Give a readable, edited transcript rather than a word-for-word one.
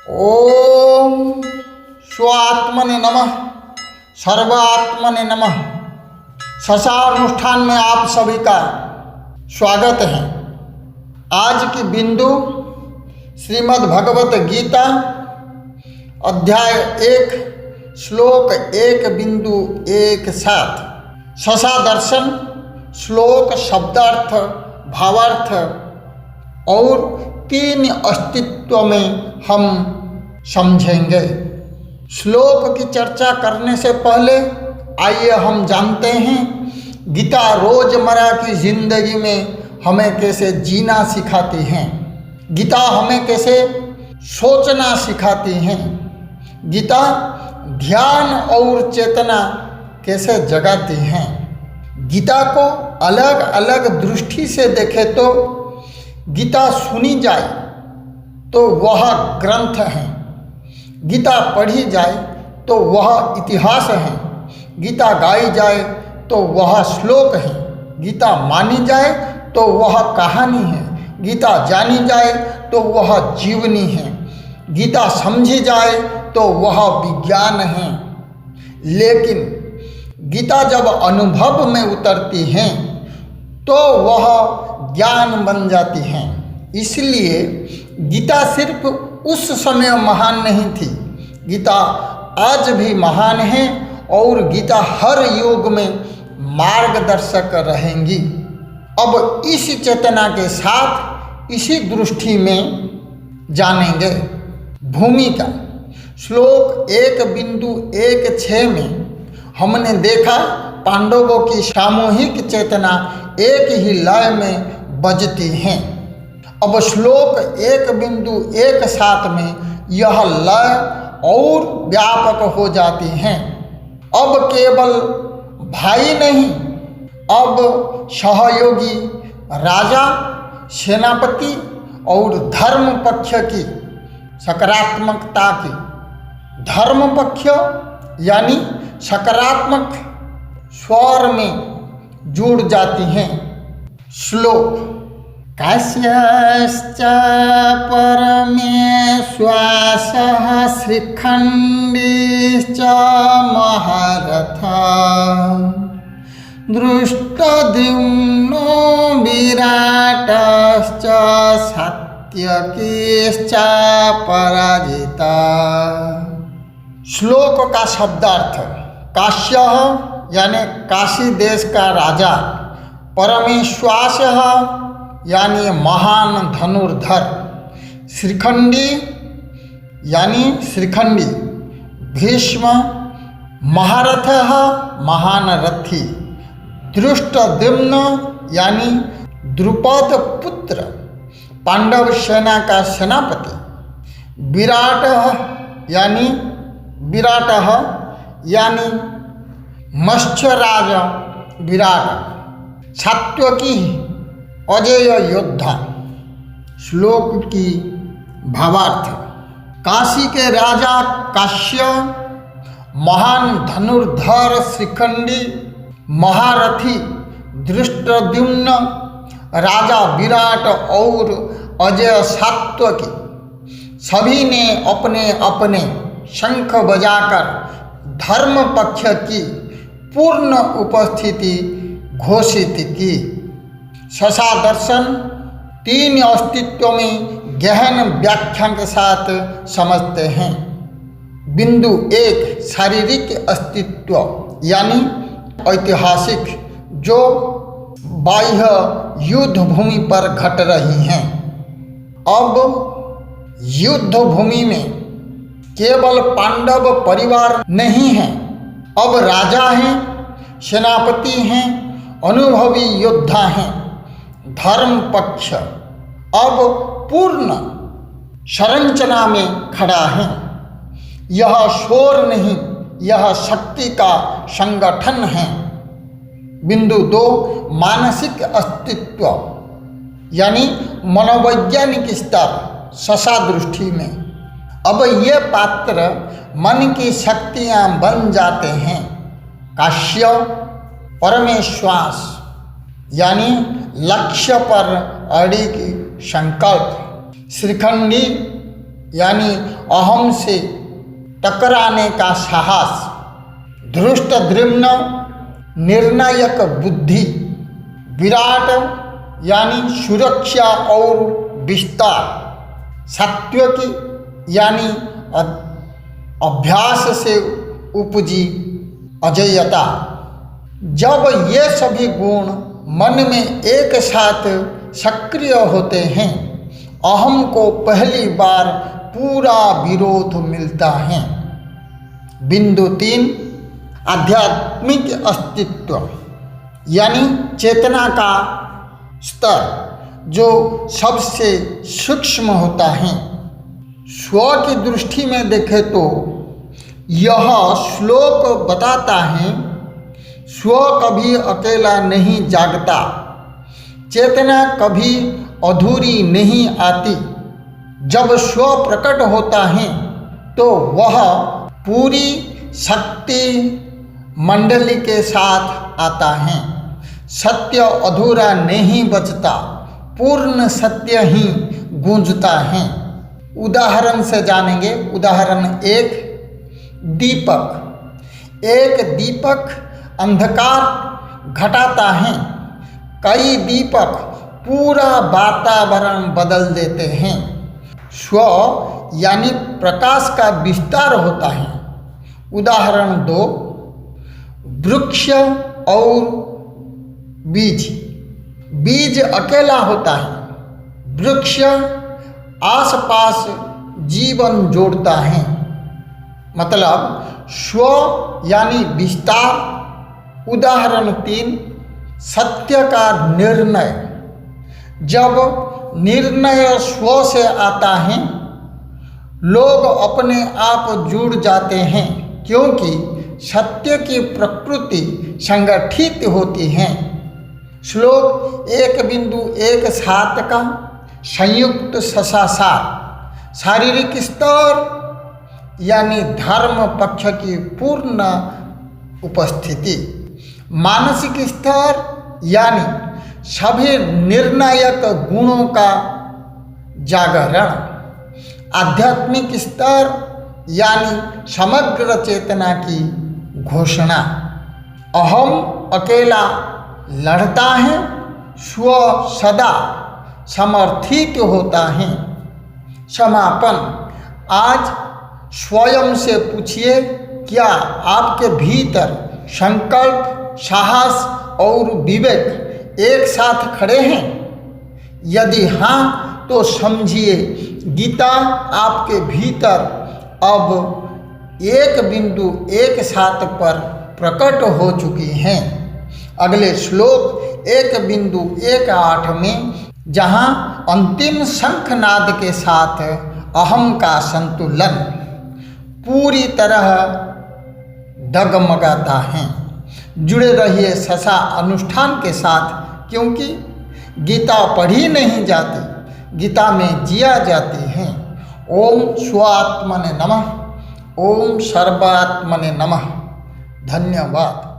ओम स्वात्मने नमः, सर्वात्मने नमः। शशानुष्ठान में आप सभी का स्वागत है। आज की बिंदु श्रीमद् भगवत गीता अध्याय 1 श्लोक 1.1.7 शशा दर्शन श्लोक शब्दार्थ भावार्थ और 3 अस्तित्व में हम समझेंगे। श्लोक की चर्चा करने से पहले आइए हम जानते हैं गीता रोजमर्रा की जिंदगी में हमें कैसे जीना सिखाती हैं, गीता हमें कैसे सोचना सिखाती हैं, गीता ध्यान और चेतना कैसे जगाती हैं। गीता को अलग अलग दृष्टि से देखें तो गीता सुनी जाए तो वह ग्रंथ है, गीता पढ़ी जाए तो वह इतिहास है, गीता गाई जाए तो वह श्लोक है, गीता मानी जाए तो वह कहानी है, गीता जानी जाए तो वह जीवनी है, गीता समझी जाए तो वह विज्ञान है। लेकिन गीता जब अनुभव में उतरती हैं तो वह ज्ञान बन जाती हैं। इसलिए गीता सिर्फ उस समय महान नहीं थी, गीता आज भी महान है और गीता हर युग में मार्गदर्शक रहेंगी। अब इस चेतना के साथ इसी दृष्टि में जानेंगे। भूमिका श्लोक 1.1.6 में हमने देखा पांडवों की सामूहिक चेतना एक ही लय में बजती हैं। अब श्लोक 1.1.7 में यह लय और व्यापक हो जाती हैं। अब केवल भाई नहीं, अब सहयोगी, राजा, सेनापति और धर्म पक्ष की सकारात्मकता की, धर्म पक्ष यानी सकारात्मक स्वर में जुड़ जाती हैं। श्लोक काश्यश्च परमेश्वासः श्रीखण्डीश्च महारथः दृष्टद्युम्नो विराटश्च सात्यकीश्च पराजिता। श्लोक का शब्दार्थ काश्य यानी काशी देश का राजा, परमेश्वास यानी महान धनुर्धर, श्रीखंडी यानी श्रीखंडी, भीष्म महारथ महान रथी, दृष्टद्युम्न यानी द्रुपद पुत्र पांडव सेना का सेनापति, विराट यानी मत्स्यराज विराट, सात्वकी अजेय योद्धा। श्लोक की भावार्थ काशी के राजा काश्य, महान धनुर्धर श्रीखंडी, महारथी दृष्टद्युम्न, राजा विराट और अजय सात्वकी सभी ने अपने अपने शंख बजाकर धर्म पक्ष की पूर्ण उपस्थिति घोषित की। शशा दर्शन 3 अस्तित्व में गहन व्याख्या के साथ समझते हैं। बिंदु 1 शारीरिक अस्तित्व यानी ऐतिहासिक, जो बाह्य युद्ध भूमि पर घट रही हैं। अब युद्ध भूमि में केवल पांडव परिवार नहीं है, अब राजा हैं, सेनापति हैं, अनुभवी योद्धा हैं। धर्म पक्ष अब पूर्ण संरचना में खड़ा है। यह शोर नहीं, यह शक्ति का संगठन है। बिंदु 2 मानसिक अस्तित्व यानी मनोवैज्ञानिक स्तर, शशा दृष्टि में अब ये पात्र मन की शक्तियाँ बन जाते हैं। काश्य परमेश्वास यानी लक्ष्य पर अड़ी की संकल्प, श्रीखंडी यानी अहम से टकराने का साहस, धृष्ट द्रिम्न निर्णायक बुद्धि, विराट यानी सुरक्षा और विस्तार, सात्विकी यानी अभ्यास से उपजी अजेयता। जब ये सभी गुण मन में एक साथ सक्रिय होते हैं, अहम को पहली बार पूरा विरोध मिलता है। बिंदु 3, आध्यात्मिक अस्तित्व यानी चेतना का स्तर जो सबसे सूक्ष्म होता है। स्व की दृष्टि में देखें तो यह श्लोक बताता है, स्व कभी अकेला नहीं जागता, चेतना कभी अधूरी नहीं आती। जब स्व प्रकट होता है तो वह पूरी शक्ति मंडली के साथ आता है। सत्य अधूरा नहीं बचता, पूर्ण सत्य ही गूंजता है। उदाहरण से जानेंगे। उदाहरण 1, दीपक। एक दीपक अंधकार घटाता है, कई दीपक पूरा वातावरण बदल देते हैं। स्व यानी प्रकाश का विस्तार होता है। उदाहरण 2, वृक्ष और बीज। बीज अकेला होता है, वृक्ष आसपास जीवन जोड़ता है। मतलब स्व यानी विस्तार। उदाहरण 3, सत्य का निर्णय। जब निर्णय स्व से आता है, लोग अपने आप जुड़ जाते हैं, क्योंकि सत्य की प्रकृति संगठित होती है। श्लोक 1.1.7 का संयुक्त ससासार। शारीरिक स्तर यानी धर्म पक्ष की पूर्ण उपस्थिति। मानसिक स्तर यानी सभी निर्णायक गुणों का जागरण। आध्यात्मिक स्तर यानी समग्र चेतना की घोषणा। अहम अकेला लड़ता है, स्व सदा समर्थित होता है। समापन। आज स्वयं से पूछिए, क्या आपके भीतर संकल्प, साहस और विवेक एक साथ खड़े हैं? यदि हाँ, तो समझिए गीता आपके भीतर अब 1.1.7 पर प्रकट हो चुकी हैं। अगले श्लोक 1.1.8 में, जहाँ अंतिम शंखनाद के साथ अहम का संतुलन पूरी तरह डगमगाता है। जुड़े रहिए ससा अनुष्ठान के साथ, क्योंकि गीता पढ़ी नहीं जाती, गीता में जिया जाती है। ओम स्वात्मने नमः। ओम सर्वात्मने नमः। धन्यवाद।